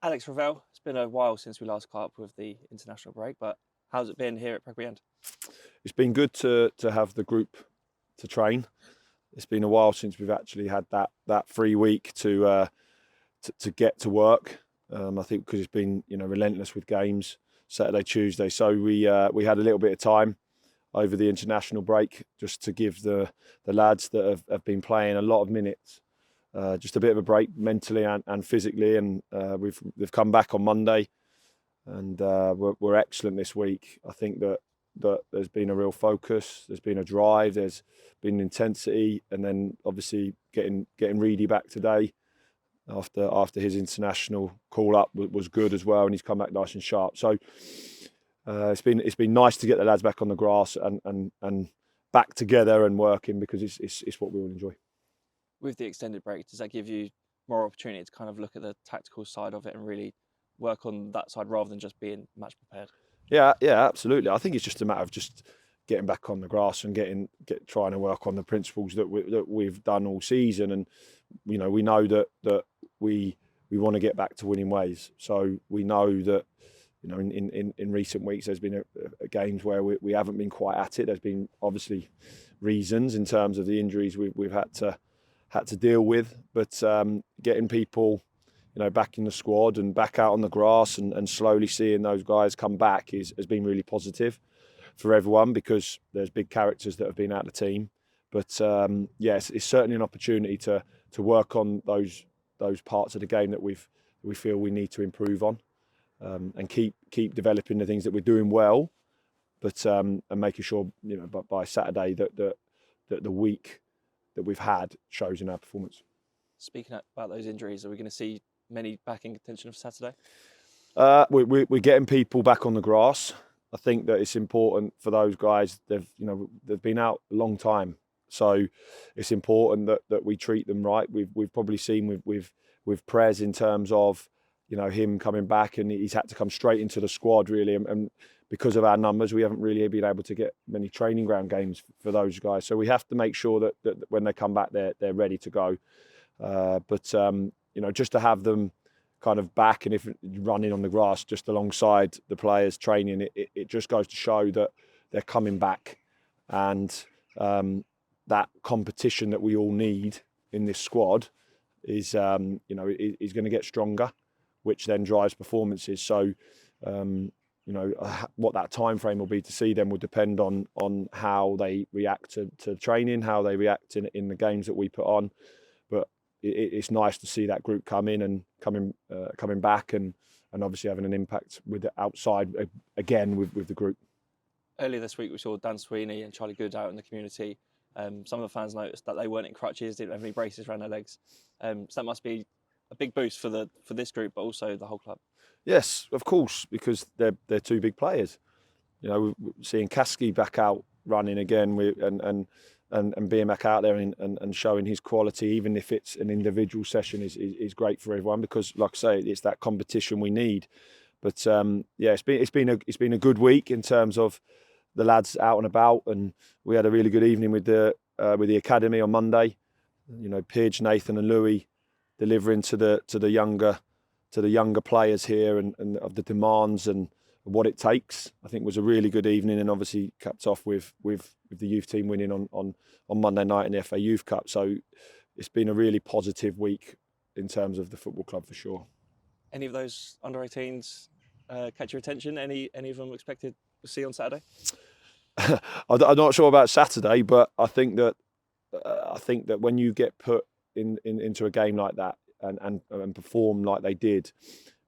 Alex Revell, it's been a while since we last caught up with the international break, but how's it been here at Rugby End? It's been good to have the group to train. It's been a while since we've actually had that free week to get to work. I think because it's been relentless with games Saturday, Tuesday. So we had a little bit of time over the international break just to give the lads that have been playing a lot of minutes just a bit of a break mentally and physically. And they've come back on Monday and we're excellent this week. I think that there's been a real focus, there's been a drive, there's been intensity, and then obviously getting Reedy back today after his international call up was good as well, and he's come back nice and sharp. So it's been nice to get the lads back on the grass and back together and working, because it's what we all enjoy. With the extended break, does that give you more opportunity to kind of look at the tactical side of it and really work on that side rather than just being match prepared? Yeah, absolutely. I think it's just a matter of just getting back on the grass and trying to work on the principles that we've done all season. And we know that we want to get back to winning ways. So we know that in recent weeks there's been a games where we haven't been quite at it. There's been obviously reasons in terms of the injuries we've had to deal with, but getting people back in the squad and back out on the grass and slowly seeing those guys come back has been really positive for everyone, because there's big characters that have been out of the team. But yes, it's certainly an opportunity to work on those parts of the game that we feel we need to improve on, and keep developing the things that we're doing well, but and making sure by Saturday that the week that we've had shows in our performance. Speaking about those injuries, are we going to see many back in contention for Saturday? We're getting people back on the grass. I think that it's important for those guys. They've been out a long time, so it's important that we treat them right. We've probably seen with Prez in terms of him coming back, and he's had to come straight into the squad really, and because of our numbers, we haven't really been able to get many training ground games for those guys. So we have to make sure that when they come back, they're ready to go. But just to have them kind of back and if running on the grass just alongside the players training, it just goes to show that they're coming back, and that competition that we all need in this squad is going to get stronger, which then drives performances. So what that time frame will be to see them will depend on how they react to training, how they react in the games that we put on. But it's nice to see that group coming back and obviously having an impact with the outside again with the group. Earlier this week, we saw Dan Sweeney and Charlie Good out in the community. Some of the fans noticed that they weren't in crutches, didn't have any braces around their legs. So that must be a big boost for this group, but also the whole club. Yes, of course, because they're two big players. Seeing Kasky back out running again and being back out there and showing his quality, even if it's an individual session, is great for everyone, because, like I say, it's that competition we need. But it's been a good week in terms of the lads out and about, and we had a really good evening with the academy on Monday. Pidge, Nathan, and Louis delivering to the younger players here and of the demands and what it takes. I think it was a really good evening, and obviously capped off with the youth team winning on Monday night in the FA Youth Cup. So it's been a really positive week in terms of the football club for sure. Any of those under-18s catch your attention? Any of them expected to see on Saturday? I'm not sure about Saturday, but I think that when you get put into a game like that and perform like they did,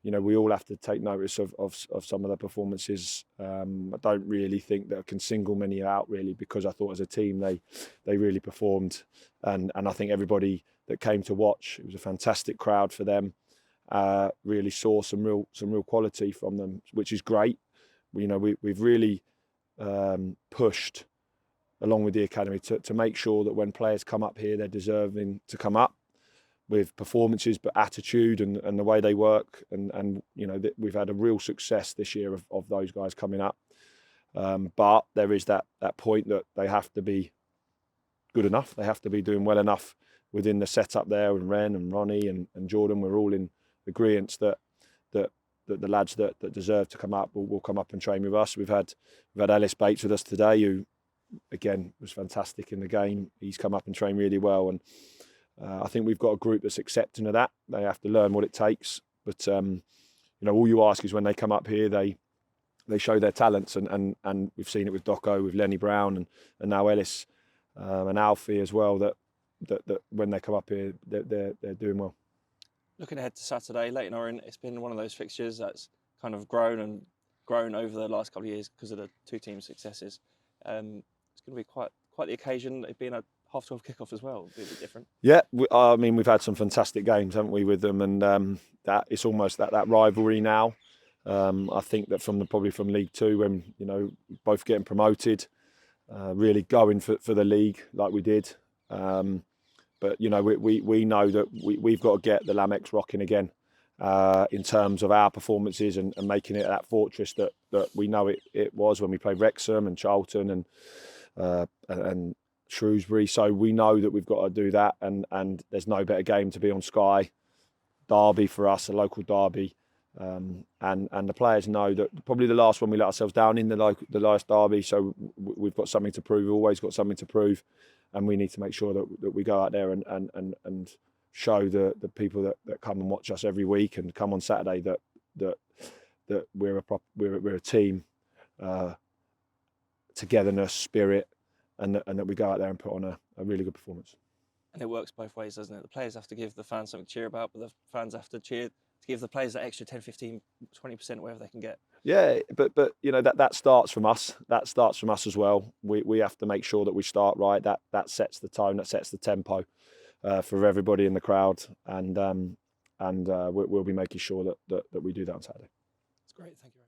we all have to take notice of some of the performances. I don't really think that I can single many out really, because I thought as a team they really performed, and I think everybody that came to watch, it was a fantastic crowd for them. Really saw some real quality from them, which is great. We've really pushed along with the academy to make sure that when players come up here, they're deserving to come up with performances, but attitude and the way they work, and we've had a real success this year of those guys coming up. But there is that point that they have to be good enough. They have to be doing well enough within the setup there. And Ren and Ronnie and Jordan, we're all in agreement that that the lads that deserve to come up will come up and train with us. We've had Ellis Bates with us today, who again was fantastic in the game. He's come up and trained really well, and I think we've got a group that's accepting of that. They have to learn what it takes, but all you ask is when they come up here, they show their talents, and we've seen it with Doco, with Lenny Brown, and now Ellis and Alfie as well. That when they come up here, they're doing well. Looking ahead to Saturday, Leyton Orient, it's been one of those fixtures that's kind of grown over the last couple of years because of the two teams' successes. It's going to be quite the occasion. It being a 12:30 kickoff as well, it'll be a bit different. Yeah, I mean we've had some fantastic games, haven't we, with them, and that it's almost that rivalry now. I think that probably from League Two, when both getting promoted, really going for the league like we did. But we know that we've got to get the Lamex rocking again in terms of our performances and making it that fortress that we know it was when we played Wrexham and Charlton and Shrewsbury. So we know that we've got to do that, and there's no better game to be on Sky. Derby for us, a local derby, and the players know that probably the last one we let ourselves down in the last derby. So we've got something to prove. We've always got something to prove. And we need to make sure that we go out there and show the people that come and watch us every week and come on Saturday that we're a team, togetherness, spirit, and that we go out there and put on a really good performance. And it works both ways, doesn't it? The players have to give the fans something to cheer about, but the fans have to cheer to give the players that extra 10, 15, 20% whatever they can get. Yeah, but that starts from us. That starts from us as well. We have to make sure that we start right. That sets the tone. That sets the tempo for everybody in the crowd, and we'll be making sure that we do that on Saturday. That's great. Thank you.